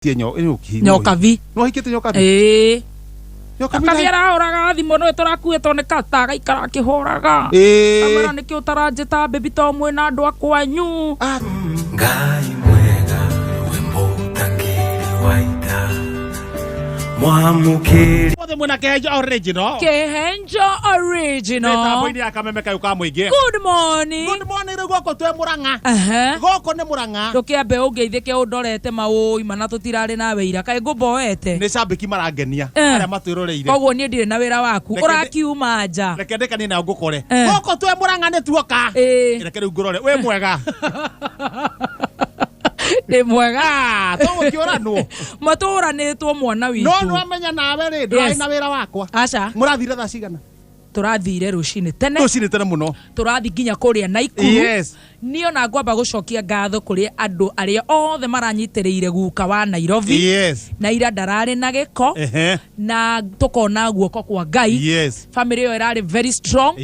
Nyokavi. No hikite nyokavi. Nyokavi arahoraga thimo no turakuetwo ni katta gaikara kihoraga. Kamera niki utarajeta baby to mwe na andu akwanyu. Ngai mwega wembo tangiri waita. Mwamukiri. Wothe mwena Kihenjo original. Kihenjo original. Neta boini ya kameme kayu ka muingi. Good morning. Good morning goko twe Murang'a. Goko ni Murang'a. Ndukiambe ungeithike undorete maui mana tutirari na wira kai ngumboete. Ni cambiki marangenia aria matwiroreire. Koguo nie ndire na wira waku urakiuma nja. Reke ndekani na ngukore. Goko twe Murang'a ni tuoka. Reke riu ngurore we mwega. Ni mwega to kiorano maturanitwo mwana witu no amenya nawe ri ndrai na wira wakwa acha murathire tha cigana turathire rucini tene muno turathi nginya kuria Naikuru yes nio na ngwamba gucokia ngatho kuri andu aria othe maranyitiriire guka wa Nairobi yes na ira ndarari na giko na tukona guoko kwa Ngai yes family yo irari very strong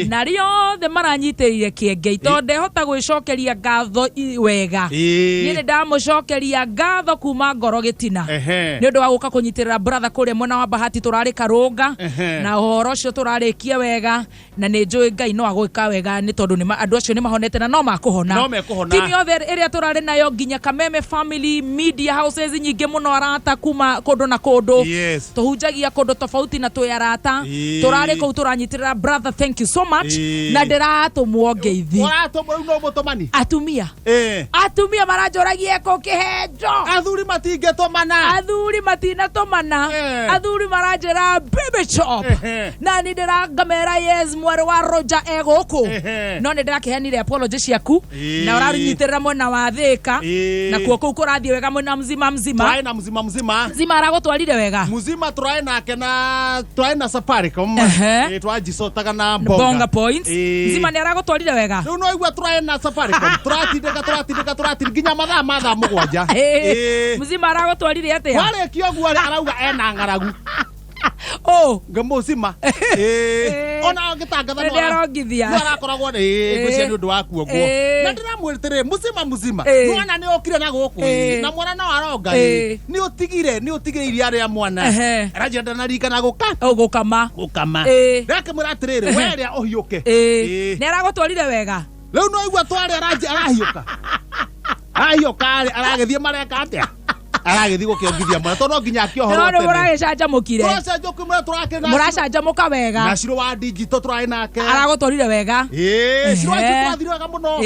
na rio the maranyitiriire kiengei tonde hota gwicokeria ngatho wega ni ndamucokeria ngatho kuma ngoro gitina ni undu wa guka kunyitirira brother kuri mwena wa Bahati turari Karunga na uhoro cio turarikia wega na ni njui Ngai no agwika wega ni tondu ni andu acio ni mahonete na no makuhona timi othe iria turari nayo nginya Kameme family media houses nyingi muno arata kuma kundu na kundu tuhunjagia kundu tofauti na twi arata turari ku turanyitirira brother thank you so much na ndiratumwo ngeithi uratumwo no mutomani atumia maranjoragia ko Kihenjo athuri matingetomana athuri matinatomana athuri maranjira baby chop na ni ndirangamera yes mwari wa Roger egoku no ni ndirakihenire apology ciaku na urarinyitirira mwena wa Thika na kuo kuu kurathie wega mwena mzima twae na mzima aragutwarire wega mzima twae nake na twae na Safaricom twajicotaga na bonga points mzima ni aragutwarire wega riu no igua twae na Safaricom turatindika nginya mathaa mugwanja mzima aragutwarire atia wale kiogu arauga ena ngaragu ngamucima ona gitangatha no arongithia arakoragwo gwicia ni undu waku ogwo na ndiramwirtire mucima mwana ni okire na guku na mwana no aronga ni utigire iria aria mwana arajenda na rika na gukama reke muratirire weria uhiuke ni aragutwarire wega riu no igua twari arahiuka aragethie mareka atia aragethie gukiongithia mwana to no nginya akiohoro no muragicanjamukire muracanjamuka wega na ciro wa digital twae nake aragutwarire wega ciro twathire wega muno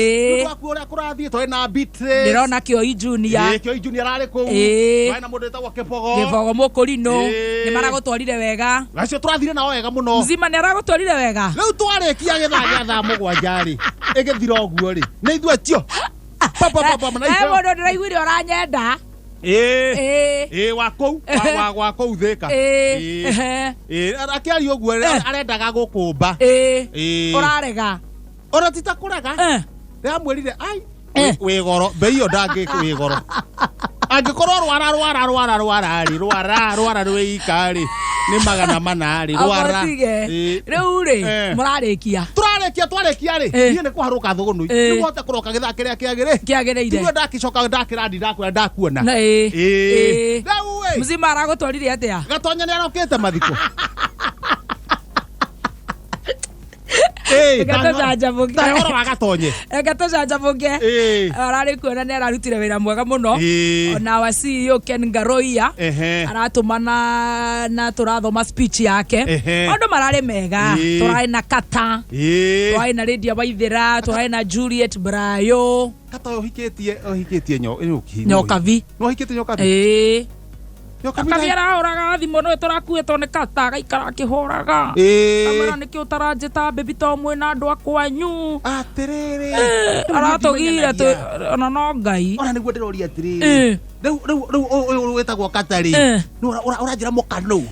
twaku uria kurathie twae na bitre ndirona Kioi Junior arari ku twae na mundu etagwo Kibogo mukurino ni maragutwarire wega nacio twathire nao wega muno mzima ni aragutwarire wega riu twarikia githaa thaa mugwanja ri igithira oguo ri ni ithue tio mundu ndiraiguire uranyenda wakou Thika akiaria oguo arendaga gukumba urarega ona titakurega ndamwirire ai wigoro mbei yo ndangikigoro angikorwo rwara rwikari ni 400 ri rwara riu ri murarikia twarikia ri nie ni kuharuka thugunu ni wote kuroka githa kiria kiagire tiwe ndakicoka ndakirandi ndakuona mzima aragutwarire atia gatonye ni arokete mathiko gatocanjamuke wa gatonye gatocanjamuke arari kuona ni ararutire wira mwega muno ona wa CEO Ken Ngaroia aratumana na turathoma speech yake andu marari mega turai na katta turai na Lydia Waithira turai na Juliet Brayo kata ohikitie nyokavi no hikitie nyokavi Akaviera oraga thimo no turakuetwo ni katta gaikara kihoraga kamera niki utarajeta baby to mwe na andu akwanyu atiriri aratugire ona no Ngai ona niguo ndiroria atiriri riu wetagwo katari uranjira mukanu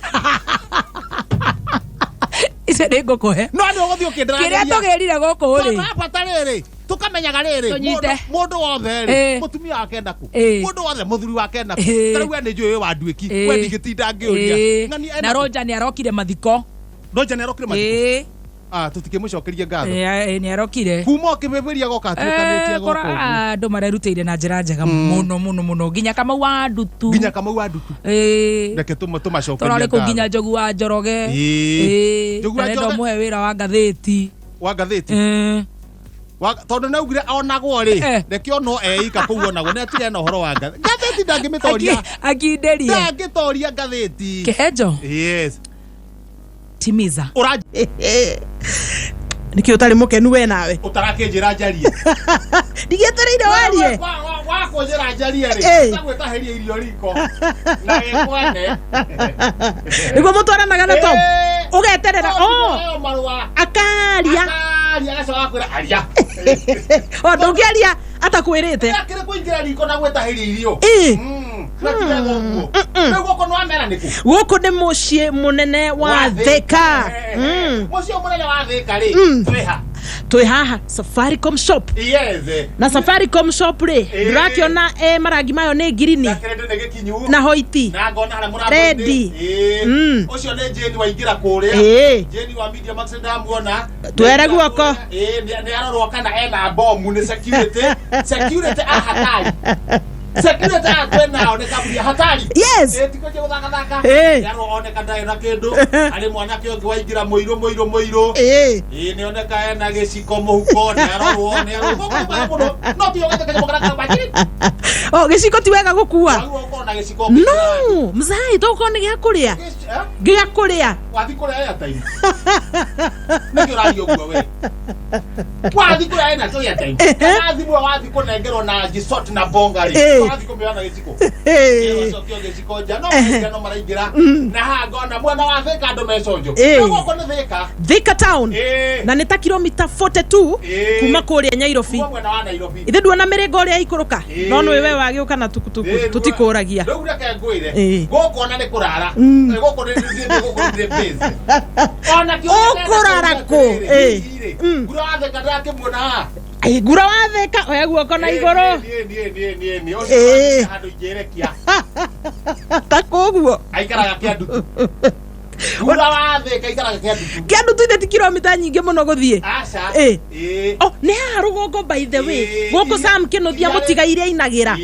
ice ni ngukuhe no ni uguthio ukindira kiria tugirire guku ri apatariri tukamenyaga riri mundu wothe ri mutumia wake ndaku mundu wothe muthuri wake ndaku tarau ni njui wa nduiki we ndigitinda ngiuria na Roger ni arokire mathiko Roger ni arokire mathiko tutikimũcokeria ngatho ni arokire kuma kimeberia goka atukanĩtie goko andũ marerutĩire na njĩra njega mũno nginya Kamau wa Ndutu reke tũmacokeria tũrarĩ kũ nginya Njogu wa Njoroge ndo mũhe wĩra wa ngathĩti tondu naugire onagwo ri reke ono eika kuu onagwo ne atige na uhoro wa ngathĩti ndangĩmĩtoria akinderia ndangĩtoria ngathĩti Kihenjo timiza nikio utari mukenu we nawe utarakĩnjĩra njarie ndigetereire warie wakũnjĩra njarie ri tagwĩtaheria irio riko na gĩkwane niguo mũtwaranaga na Tom ugeterera akaria agacoka kwĩra aria ndũngĩaria atakwĩrĩte akĩrĩ kũingĩra riko na gwĩtaheria irio gũkũ nĩ mũciĩ mũnene wa Thika mũciĩ mũnene wa Thika ri twĩ haha Safaricom shop na Safaricom shop ri ndĩrakĩona marangi mayo nĩ ngirini na hoiti redi ũcio nĩ Jane waingĩra kũrĩa Jane wa Media Max ndamuona twere guoko nĩ arorwo kana ena bomu nĩ security ahatari security akwena one kaburia hatari tikoje guthaka yaro one kadai na kindu ari mwana kio ngwaingira muiro ni one kae na giciko muhuko ni arorwo no tio gete kemokara kabati giciko ti wega gukua no mzai toko ni gya kuria wathi kuria ya time ndio radio gwa we wathi kuria ena to ya time wathi bwa wathi kunengerwo na gisort na bongari wathi kumeana giciko sokio giciko jano no maraingira na hangona mwana wa Thika andu meconjo goko ni Thika town na nĩ ta kilomita 42 kuma kũrĩa Nyairobi ithe nduona mĩrĩnga ũrĩa ikuruka no nĩ we wagĩũka na tukutuku tutikũragia rĩu reke ngwĩre goko na nĩ kũrara goko nĩ base ona kĩo kũrara kũ ngura wa Thika ndakĩmuona ha ngura wa Thika oya guoko na igũrũ nie handũ ingĩrekia ta koguo aikaraga kĩandutu ngura wa Thika aikaraga kĩandutu ithe ti kilomita nyingĩ mũno gũthiĩ aca nĩ haha rũgongo by the way gũkũ Sam Kĩnuthia mũtigaire ainagĩra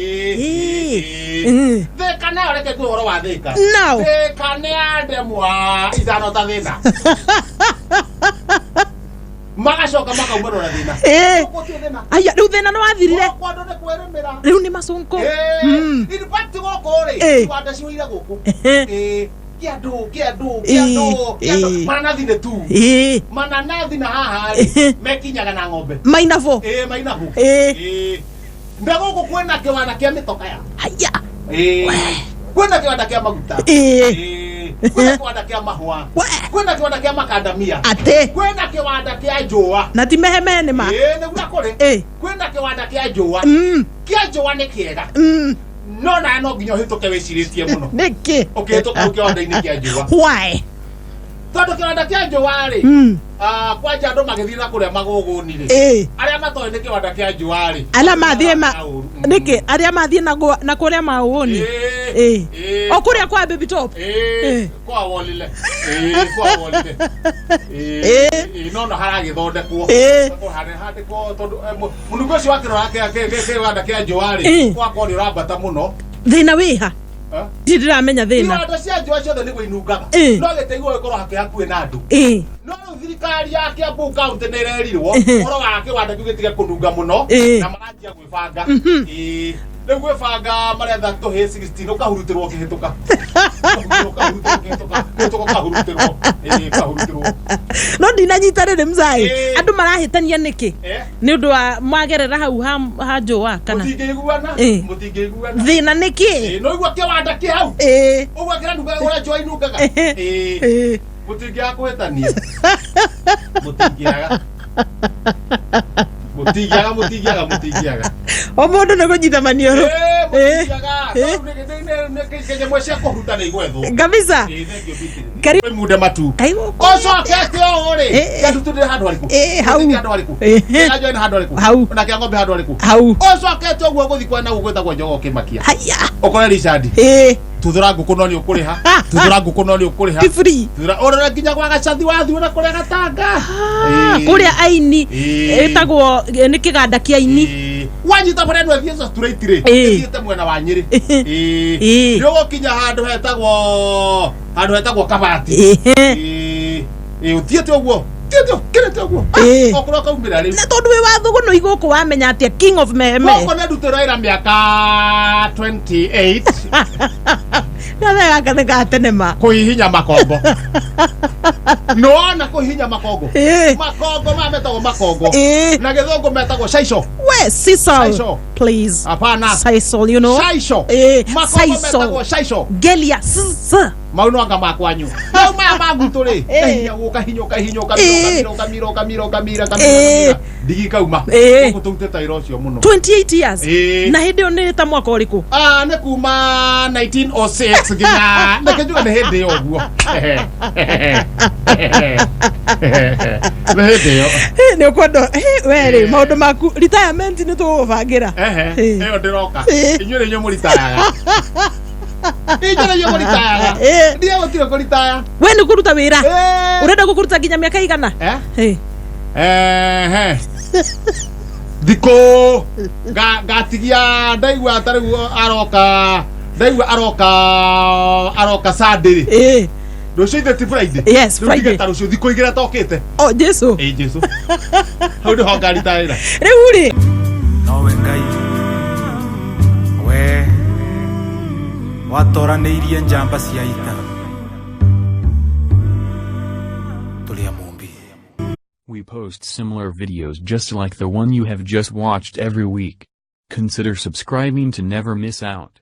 Thika nayo reke tu ũhoro wa Thika no Thika nĩ andemwa ithano ta thĩna magacoka makaumana na thĩna aya rĩu thĩna nĩ wathirire rĩu nĩ macũnko in fact gũkũ rĩ iwanda ciũire gũkũ kiandu mananathi nĩ tu mananathi na haha mekinyaga na ng'ombe mainabo na gũkũ kwĩna kĩwanda kĩa mĩtoka ya haya kwĩna kĩwanda kĩa maguta kwĩna kĩwanda kĩa mahũa kwĩna kĩwanda kĩa makandamia kwĩna kĩwanda kĩa njũa na ti mehemene ma nĩguo kũrĩ kwĩna kĩwanda kĩa njũa kĩa njũa nĩ kĩega no na no nginya ũhĩtũke wĩcirĩtie mũno nĩkĩ ũkĩhĩtũka kĩwanda-inĩ kĩa njũa why tondũ kĩwanda kĩa njũa rĩ kwanja andũ magĩthiĩ na kũrĩa magũgũni rĩ arĩa matoĩ nĩ kĩwanda kĩa njũa rĩ nĩkĩ arĩa mathiĩ na kũrĩa maũni o kũrĩa kwa baby top kwa wolile no haragĩthondekwo handĩkwo tondũ mũnungo ũcio wa kĩwanda kĩa njũa rĩ gwakwo nĩ ũrambata mũno thĩna wĩha ndiramenya thĩna iwanda cia njũa ciothe nĩguo inungaga no gĩteithio gĩkorwo hakuhĩ na andũ no rĩu thirikari ya Kiambu kaunti nĩ ĩrerirwo ũhoro wa kĩwanda kĩu gĩtige kũnunga mũno na maranjia gwĩbanga rĩu gwĩbanga maretha tũhĩ 16 ũkahurutĩrwo ũkĩhĩtũka no ndinanyita rĩrĩ mzai andũ marahĩtania nĩkĩ nĩ ũndũ wa magerera hau ha njũa kana mũtingĩiguana thĩna nĩkĩ no igua kĩwanda kĩ hau ũguo kĩranunga ũrĩa njũa inungaga mũtingĩaga kũhĩtania mũtingĩaga o mũndũ nĩ gũnyita maniũrũ kabisa muda matu ocokete ũũ rĩ gatutu ndĩ handũ harĩkũ hau na kĩa ng'ombe handũ harĩkũ hau ocokete ũguo gũthiĩ kwena gũgwĩtagwo Njoroge kĩmakia ũkore Richard tuthura nguku no ni ukuriha tuthura nguku no ni ukuriha free orora nginya gwa gacathi wathiura kuria gatanga kuria aini etagwo ni kiganda kia aini wanyita pare no thie straight ri thiete mwena wa Nyeri ndio gokinya handu hetagwo kabati utiete ogwo kirete ogwo okoro kaumbira ri na tondu wi wathugu no iguku wamenya atia king of meme koko ne ndutero ira miaka 28 na thega tenema kuhihinya makongo no kuhihinya makongo makongo mametagwo makongo na githungu metagwo shaisho we sisal please apana shaisol you know shaisho makongo metagwo shaisho gelia mauno anga makwanyu no mama guturi kamira digi kauma gutungte tairo cio muno 28 years na hindi yo ni ta mwaka uriku ne kuma 1906 ginya nekejuga ne hindi yo guo ne hindi yo ne kwendo weri maundu maku retirement ni tugubangira eyo ndiroka inyure nyo muritayaga ndiye gutire kuritaya we ni kuruta wira urenda gukuruta nginya miaka igana diko gatigia ndaigua tariu aroka Sunday rucio itheti Friday yes Friday rucio thiko igira tokite oh Jesu Jesu hau ndi honga ritaira riu ri nowe Ngai we watoranĩirie njamba cia ita tulia mumbi. We post similar videos just like the one you have just watched every week. Consider subscribing to never miss out.